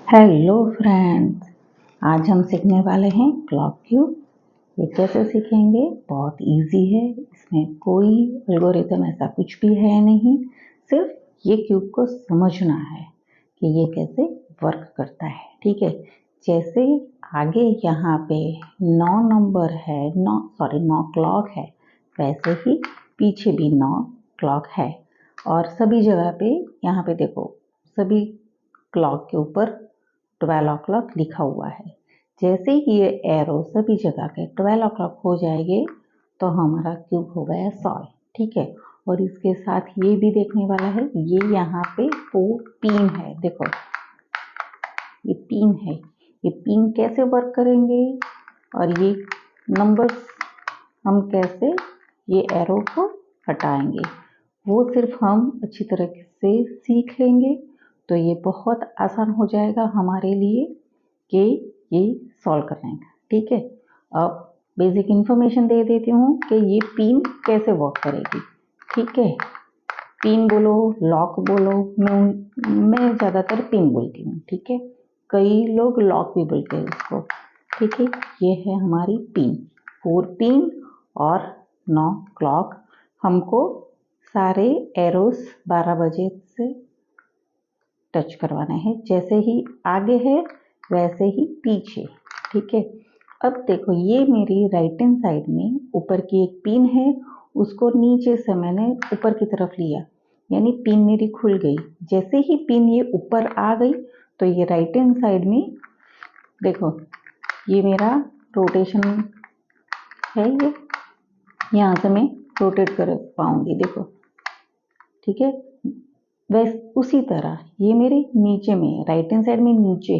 Hello friends, आज हम सीखने वाले हैं क्लॉक क्यूब। ये कैसे सीखेंगे? बहुत इजी है। इसमें कोई एल्गोरिथम ऐसा कुछ भी है नहीं, सिर्फ ये क्यूब को समझना है कि ये कैसे वर्क करता है। ठीक है, जैसे आगे यहाँ पे 9 नंबर है, 9 क्लॉक है, वैसे ही पीछे भी 9 क्लॉक है। और सभी जगह पे यहाँ पे देखो, सभी क्लॉक के ऊपर 12 o'clock लिखा हुआ है। जैसे ही ये एरो सभी जगह पे 12 o'clock हो जाएंगे तो हमारा क्यूब हो गया सॉल्व। ठीक है, और इसके साथ ये भी देखने वाला है, ये यहाँ पे 4 पिन है। देखो ये पिन है, ये पिन कैसे वर्क करेंगे और ये नंबर्स हम कैसे ये एरो को हटाएंगे, वो सिर्फ हम अच्छी तरह से सीख लेंगे तो ये बहुत आसान हो जाएगा हमारे लिए कि ये सॉल्व करने का। ठीक है, अब बेसिक इन्फॉर्मेशन दे देती हूँ कि ये पिन कैसे वर्क करेगी। ठीक है, पिन बोलो, लॉक बोलो, मैं ज़्यादातर पिन बोलती हूँ। ठीक है, कई लोग लॉक भी बोलते हैं इसको। ठीक है, ये है हमारी पिन, 4 पिन और 9 क्लॉक। हमको सारे एरोस 12 बजे से टच करवाना है, जैसे ही आगे है वैसे ही पीछे। ठीक है, अब देखो ये मेरी राइट हैंड साइड में ऊपर की एक पिन है, उसको नीचे से मैंने ऊपर की तरफ लिया, यानी पिन मेरी खुल गई। जैसे ही पिन ये ऊपर आ गई तो ये राइट हैंड साइड में देखो ये मेरा रोटेशन है, ये यहाँ से मैं रोटेट कर पाऊंगी। देखो ठीक है, वैसे उसी तरह ये मेरे नीचे में राइट हैंड साइड में नीचे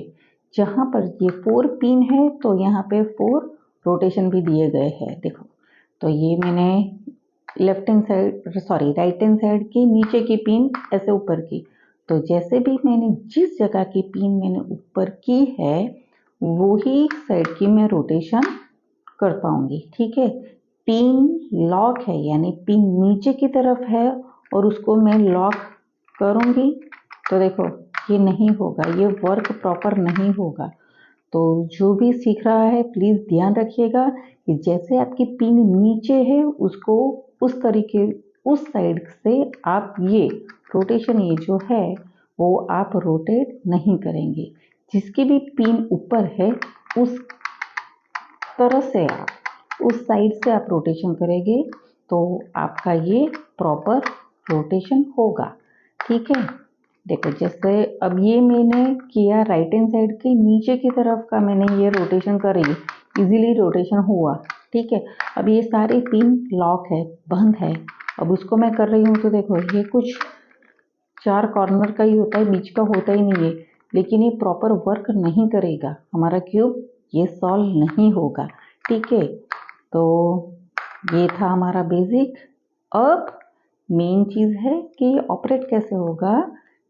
जहाँ पर ये 4 पिन है तो यहाँ पे 4 रोटेशन भी दिए गए हैं। देखो तो ये मैंने left hand side sorry right hand side की नीचे की पिन ऐसे ऊपर की, तो जैसे भी मैंने जिस जगह की पिन मैंने ऊपर की है वो ही साइड की मैं रोटेशन कर पाऊंगी। ठीक है, पिन लॉक है यानी पिन नीचे की तरफ है और उसको मैं लॉक करूंगी तो देखो ये नहीं होगा, ये वर्क प्रॉपर नहीं होगा। तो जो भी सीख रहा है प्लीज़ ध्यान रखिएगा कि जैसे आपकी पिन नीचे है उसको उस तरीके उस साइड से आप ये रोटेशन ये जो है वो आप रोटेट नहीं करेंगे। जिसकी भी पिन ऊपर है उस तरह से आप उस साइड से आप रोटेशन करेंगे तो आपका ये प्रॉपर रोटेशन होगा। ठीक है, देखो जैसे अब ये मैंने किया राइट हैंड साइड के नीचे की तरफ का मैंने ये रोटेशन करी, इजीली रोटेशन हुआ। ठीक है, अब ये सारे पिन लॉक है, बंद है, अब उसको मैं कर रही हूँ तो देखो ये कुछ 4 कॉर्नर का ही होता है, बीच का होता ही नहीं है, लेकिन ये प्रॉपर वर्क नहीं करेगा, हमारा क्यूब ये सॉल्व नहीं होगा। ठीक है, तो ये था हमारा बेसिक। अब मेन चीज़ है कि ऑपरेट कैसे होगा,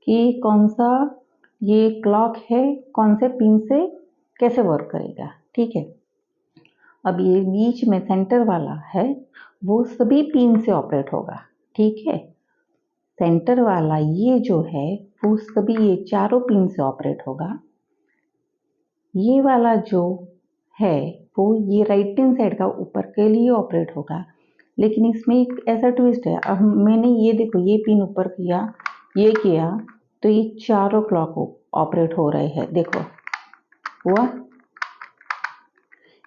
कि कौन सा ये क्लॉक है कौन से पिन से कैसे वर्क करेगा। ठीक है, अब ये बीच में सेंटर वाला है वो सभी पिन से ऑपरेट होगा। ठीक है, सेंटर वाला ये जो है वो सभी ये चारों पिन से ऑपरेट होगा। ये वाला जो है वो ये राइट हैंड साइड का ऊपर के लिए ऑपरेट होगा, लेकिन इसमें एक ऐसा ट्विस्ट है। अब मैंने ये देखो ये पिन ऊपर किया, ये किया, तो ये चारों क्लॉक ऑपरेट हो रहे हैं। देखो हुआ,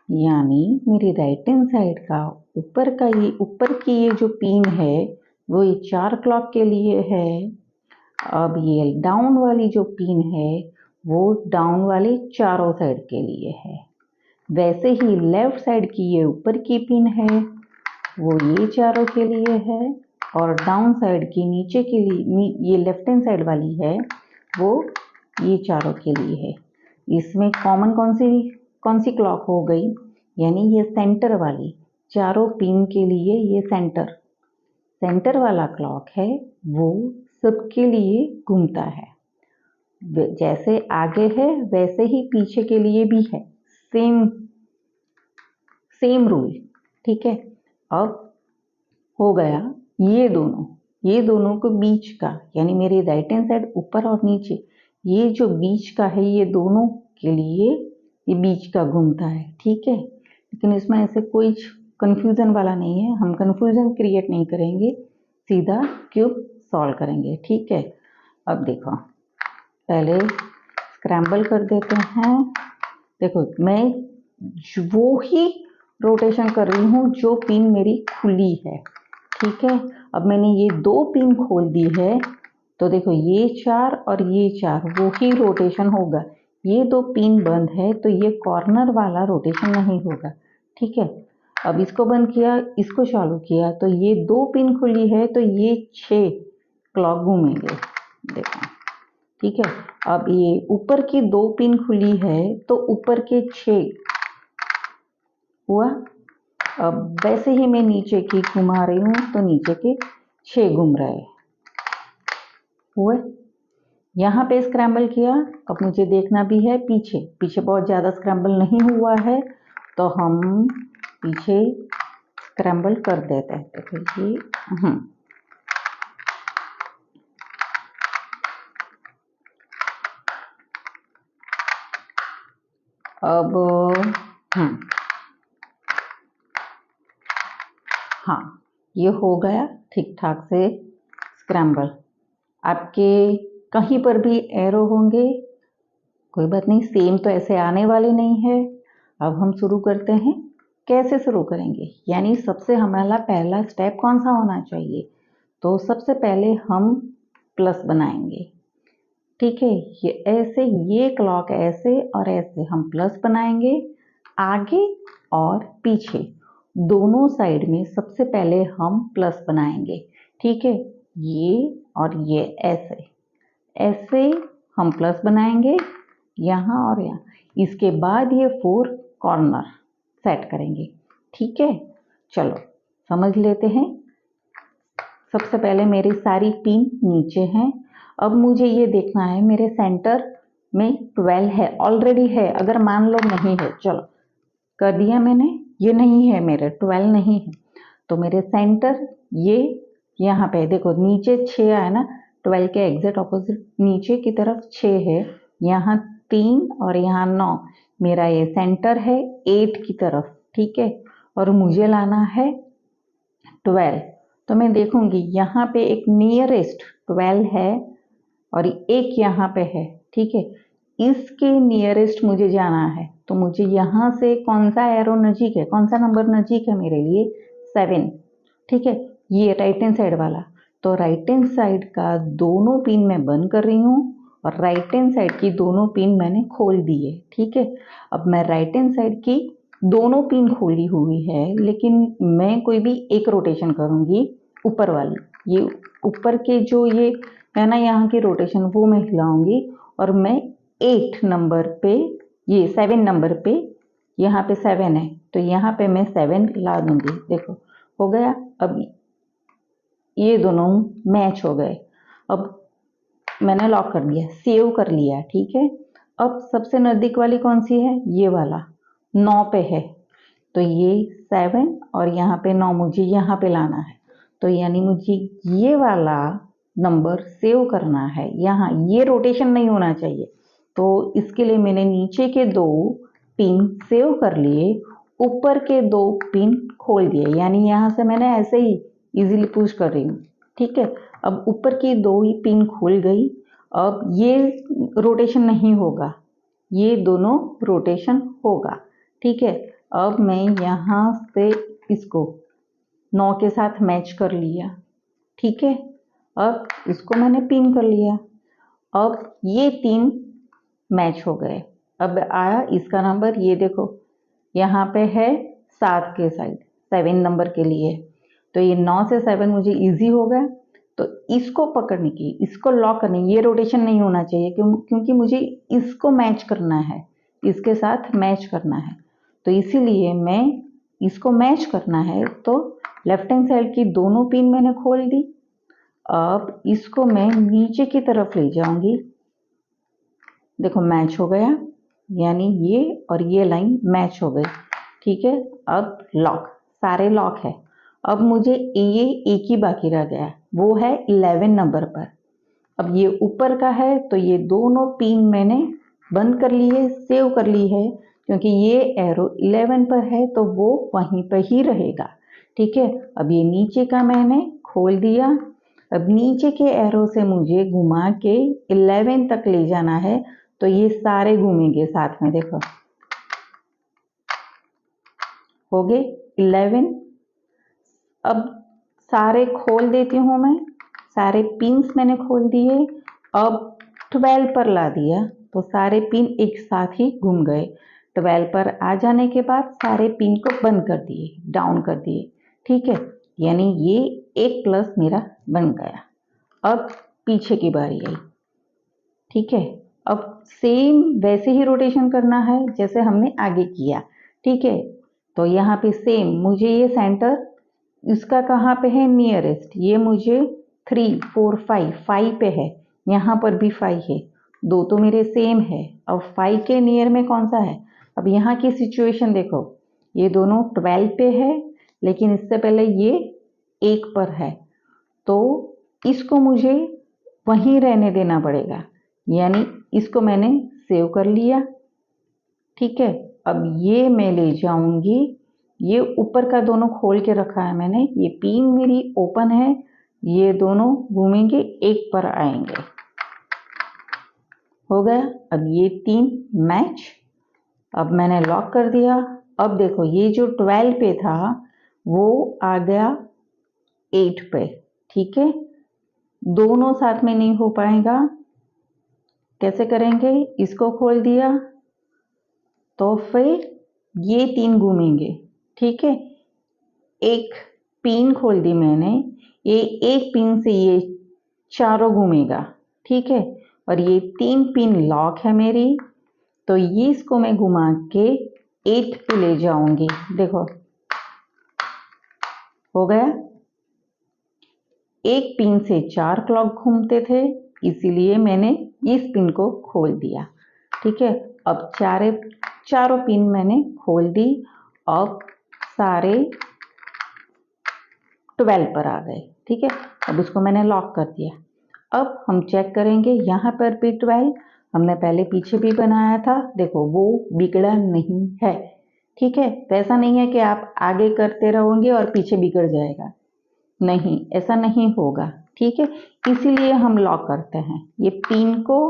यानी मेरी राइट हैंड साइड का ऊपर का ये ऊपर की ये जो पिन है वो ये 4 क्लॉक के लिए है। अब ये डाउन वाली जो पिन है वो डाउन वाले चारों साइड के लिए है। वैसे ही लेफ्ट साइड की ये ऊपर की पिन है वो ये चारों के लिए है, और डाउन साइड की नीचे के लिए ये लेफ्ट हैंड साइड वाली है वो ये चारों के लिए है। इसमें कॉमन कौन सी क्लॉक हो गई, यानी ये सेंटर वाली चारों पिन के लिए ये सेंटर वाला क्लॉक है वो सबके लिए घूमता है। जैसे आगे है वैसे ही पीछे के लिए भी है, सेम रूल। ठीक है, अब हो गया ये दोनों के बीच का, यानी मेरी राइट हैंड साइड ऊपर और नीचे ये जो बीच का है ये दोनों के लिए ये बीच का घूमता है, ठीक है। लेकिन इसमें ऐसे कोई कंफ्यूजन वाला नहीं है, हम कंफ्यूजन क्रिएट नहीं करेंगे, सीधा क्यूब सॉल्व करेंगे, ठीक है। अब देखो पहले स्क्रैम्बल कर देते हैं। देखो मैं वो ही रोटेशन कर रही हूँ जो पिन मेरी खुली है, ठीक है। अब मैंने ये 2 पिन खोल दी है तो देखो ये 4 और ये 4 वो ही रोटेशन होगा। ये 2 पिन बंद है तो ये कॉर्नर वाला रोटेशन नहीं होगा, ठीक है। अब इसको बंद किया, इसको चालू किया तो ये 2 पिन खुली है तो ये 6 क्लॉक घूमेंगे, देखो, ठीक है। अब ये ऊपर की 2 पिन खुली है तो ऊपर के 6 हुआ। अब वैसे ही मैं नीचे की घुमा रही हूँ तो नीचे के 6 घूम रहे हुए। यहाँ पे स्क्रैम्बल किया, अब मुझे देखना भी है पीछे, पीछे बहुत ज़्यादा स्क्रैम्बल नहीं हुआ है तो हम पीछे स्क्रैम्बल कर देते हैं। देखो ये अब हाँ ये हो गया ठीक ठाक से स्क्रैम्बल। आपके कहीं पर भी एरो होंगे, कोई बात नहीं, सेम तो ऐसे आने वाले नहीं है। अब हम शुरू करते हैं। कैसे शुरू करेंगे, यानी सबसे हमारा पहला स्टेप कौन सा होना चाहिए, तो सबसे पहले हम प्लस बनाएंगे, ठीक है। ये ऐसे, ये क्लॉक ऐसे और ऐसे हम प्लस बनाएंगे, आगे और पीछे दोनों साइड में सबसे पहले हम प्लस बनाएंगे, ठीक है। ये और ये ऐसे ऐसे हम प्लस बनाएंगे यहाँ और यहाँ। इसके बाद ये 4 कॉर्नर सेट करेंगे, ठीक है। चलो समझ लेते हैं। सबसे पहले मेरी सारी पिन नीचे हैं। अब मुझे ये देखना है मेरे सेंटर में 12 है, ऑलरेडी है, अगर मान लो नहीं है, चलो कर दिया मैंने, ये नहीं है, मेरे 12 नहीं है तो मेरे सेंटर ये यहाँ पे देखो नीचे 6 आया ना, 12 के एग्जैक्ट ऑपोजिट नीचे की तरफ 6 है, यहाँ 3 और यहाँ 9, मेरा ये सेंटर है 8 की तरफ, ठीक है। और मुझे लाना है 12, तो मैं देखूंगी यहाँ पे एक नियरेस्ट 12 है और एक यहाँ पे है, ठीक है। इसके नियरेस्ट मुझे जाना है तो मुझे यहाँ से कौन सा एरो नजीक है, कौन सा नंबर नजीक है मेरे लिए, 7, ठीक है। ये राइट हैंड साइड वाला, तो राइट हैंड साइड का दोनों पिन मैं बंद कर रही हूँ और राइट हैंड साइड की दोनों पिन मैंने खोल दी है, ठीक है। अब मैं राइट हैंड साइड की दोनों पिन खोली हुई है, लेकिन मैं कोई भी एक रोटेशन करूंगी ऊपर वाली, ये ऊपर के जो ये है ना यहाँ की रोटेशन वो मैं हिलाऊंगी और मैं 8 नंबर पे, ये 7 नंबर पे, यहाँ पे 7 है तो यहाँ पे मैं 7 ला दूंगी, देखो हो गया। अब ये दोनों मैच हो गए, अब मैंने लॉक कर दिया, सेव कर लिया, ठीक है। अब सबसे नजदीक वाली कौन सी है, ये वाला 9 पे है, तो ये 7 और यहाँ पे 9 मुझे यहाँ पे लाना है, तो यानी मुझे ये वाला नंबर सेव करना है, यहाँ ये रोटेशन नहीं होना चाहिए, तो इसके लिए मैंने नीचे के 2 पिन सेव कर लिए, ऊपर के 2 पिन खोल दिए, यानी यहाँ से मैंने ऐसे ही इजीली पुश कर रही हूँ, ठीक है। अब ऊपर की 2 ही पिन खुल गई, अब ये रोटेशन नहीं होगा, ये दोनों रोटेशन होगा, ठीक है। अब मैं यहाँ से इसको 9 के साथ मैच कर लिया, ठीक है। अब इसको मैंने पिन कर लिया, अब ये 3 मैच हो गए। अब आया इसका नंबर, ये देखो यहाँ पे है 7 के साइड, 7 नंबर के लिए, तो ये 9 से 7 मुझे इजी हो गया। तो इसको पकड़ने की, इसको लॉक करने, ये रोटेशन नहीं होना चाहिए क्योंकि मुझे इसको मैच करना है, इसके साथ मैच करना है, तो इसीलिए मैं इसको मैच करना है, तो लेफ्ट हैंड साइड की दोनों पिन मैंने खोल दी। अब इसको मैं नीचे की तरफ ले जाऊंगी, देखो मैच हो गया, यानी ये और ये लाइन मैच हो गई, ठीक है। अब लॉक, सारे लॉक है। अब मुझे ये एक ही बाकी रह गया, वो है 11 नंबर पर, अब ये ऊपर का है तो ये दोनों पिन मैंने बंद कर ली है, सेव कर ली है, क्योंकि ये एरो 11 पर है तो वो वहीं पर ही रहेगा। ठीक है, अब ये नीचे का मैंने खोल दिया। अब नीचे के एरो से मुझे घुमा के 11 तक ले जाना है, तो ये सारे घूमेंगे साथ में। देखो हो गए 11। अब सारे खोल देती हूँ मैं, सारे पिन्स मैंने खोल दिए। अब 12 पर ला दिया तो सारे पिन एक साथ ही घूम गए। 12 पर आ जाने के बाद सारे पिन को बंद कर दिए, डाउन कर दिए। ठीक है, यानी ये एक प्लस मेरा बन गया। अब पीछे की बारी आई। ठीक है, अब सेम वैसे ही रोटेशन करना है जैसे हमने आगे किया। ठीक है, तो यहाँ पे सेम मुझे ये सेंटर इसका कहाँ पे है, नियरेस्ट, ये मुझे 3 4 5 पे है, यहाँ पर भी 5 है, दो तो मेरे सेम है। अब 5 के नियर में कौन सा है? अब यहाँ की सिचुएशन देखो, ये दोनों 12 पे है, लेकिन इससे पहले ये 1 पर है, तो इसको मुझे वहीं रहने देना पड़ेगा, यानी इसको मैंने सेव कर लिया। ठीक है, अब ये मैं ले जाऊंगी, ये ऊपर का दोनों खोल के रखा है मैंने, ये पिन मेरी ओपन है, ये दोनों घूमेंगे, एक पर आएंगे। हो गया। अब ये 3 मैच, अब मैंने लॉक कर दिया। अब देखो ये जो 12 पे था वो आ गया 8 पे। ठीक है, दोनों साथ में नहीं हो पाएगा, कैसे करेंगे? इसको खोल दिया तो फिर ये 3 घूमेंगे। ठीक है, एक पिन खोल दी मैंने, ये एक पिन से ये चारों घूमेगा। ठीक है, और ये 3 पिन लॉक है मेरी, तो ये इसको मैं घुमा के 8 पे ले जाऊंगी। देखो हो गया। एक पिन से 4 क्लॉक घूमते थे, इसीलिए मैंने इस पिन को खोल दिया। ठीक है, अब चारों पिन मैंने खोल दी। अब सारे 12 पर आ गए। ठीक है, अब उसको मैंने लॉक कर दिया। अब हम चेक करेंगे, यहाँ पर भी 12 हमने पहले पीछे भी बनाया था, देखो वो बिगड़ा नहीं है। ठीक है, तो ऐसा नहीं है कि आप आगे करते रहोगे और पीछे बिगड़ जाएगा, नहीं, ऐसा नहीं होगा। ठीक है, इसीलिए हम लॉक करते हैं, ये पिन को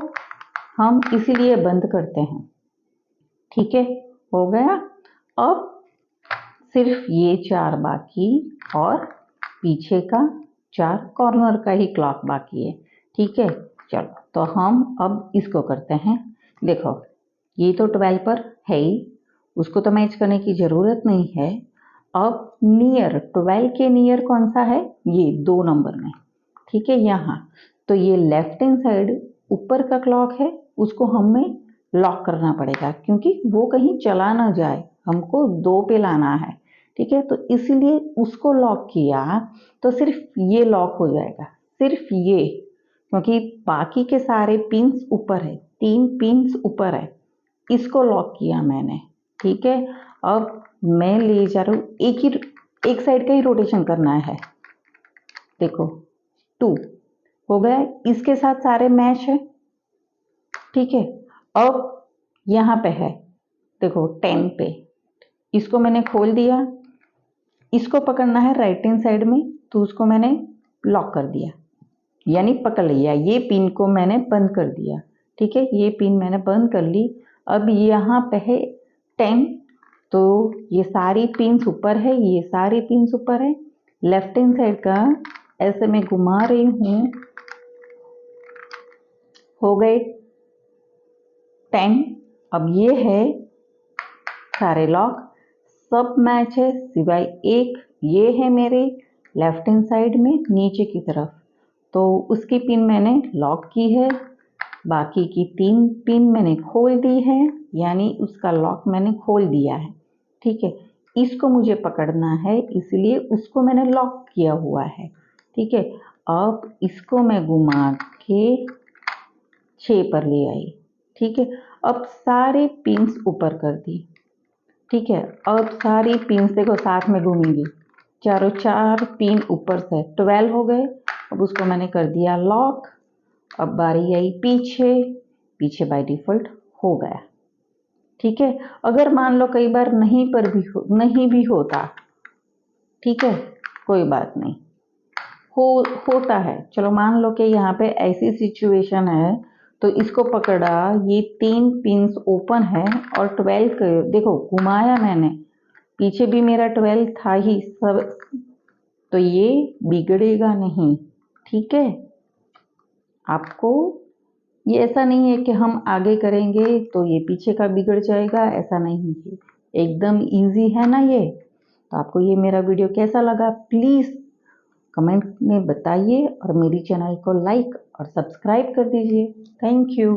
हम इसीलिए बंद करते हैं। ठीक है, हो गया। अब सिर्फ ये 4 बाकी और पीछे का 4 कॉर्नर का ही क्लॉक बाकी है। ठीक है, चलो तो हम अब इसको करते हैं। देखो ये तो 12 पर है ही, उसको तो मैच करने की ज़रूरत नहीं है। अब नियर 12 के नियर कौन सा है? ये 2 नंबर में। ठीक है, यहाँ तो ये लेफ्ट हैंड साइड ऊपर का क्लॉक है, उसको हमें लॉक करना पड़ेगा, क्योंकि वो कहीं चला ना जाए, हमको 2 पे लाना है। ठीक है, तो इसीलिए उसको लॉक किया, तो सिर्फ ये लॉक हो जाएगा, सिर्फ ये, क्योंकि बाकी के सारे पिन्स ऊपर है, 3 पिन्स ऊपर है, इसको लॉक किया मैंने। ठीक है, अब मैं ले जा रहा हूँ, एक साइड का ही रोटेशन करना है। देखो 2 हो गया, इसके साथ सारे मैच है। ठीक है, अब यहाँ पे है, देखो 10 पे, इसको मैंने खोल दिया, इसको पकड़ना है राइट हैंड साइड में, तो उसको मैंने लॉक कर दिया, यानी पकड़ लिया, ये पिन को मैंने बंद कर दिया। ठीक है, ये पिन मैंने बंद कर ली। अब यहाँ पे है 10, तो ये सारी पिन्स ऊपर है, ये सारी पिन्स ऊपर है, लेफ्ट हैंड साइड का ऐसे मैं घुमा रही हूँ, हो गए 10। अब ये है सारे लॉक, सब मैच है सिवाय एक, ये है मेरे लेफ्ट हैंड साइड में नीचे की तरफ, तो उसकी पिन मैंने लॉक की है, बाकी की 3 पिन मैंने खोल दी है, यानी उसका लॉक मैंने खोल दिया है। ठीक है, इसको मुझे पकड़ना है, इसलिए उसको मैंने लॉक किया हुआ है। ठीक है, अब इसको मैं घुमा के 6 पर ले आई। ठीक है, अब सारे पिन्स ऊपर कर दी। ठीक है, अब सारी पिन्स देखो साथ में घूमेंगी, चारों 4 पिन ऊपर से 12 हो गए। अब उसको मैंने कर दिया लॉक। अब बारी आई पीछे, पीछे बाय डिफ़ॉल्ट हो गया। ठीक है, अगर मान लो कई बार नहीं भी होता, ठीक है, कोई बात नहीं, होता है। चलो मान लो कि यहाँ पे ऐसी सिचुएशन है, तो इसको पकड़ा, ये 3 पिन्स ओपन है और 12 देखो घुमाया मैंने, पीछे भी मेरा 12 था ही सब, तो ये बिगड़ेगा नहीं। ठीक है, आपको ये ऐसा नहीं है कि हम आगे करेंगे तो ये पीछे का बिगड़ जाएगा, ऐसा नहीं है, एकदम इजी है ना ये। तो आपको ये मेरा वीडियो कैसा लगा प्लीज़ कमेंट में बताइए और मेरी चैनल को लाइक और सब्सक्राइब कर दीजिए। Thank you.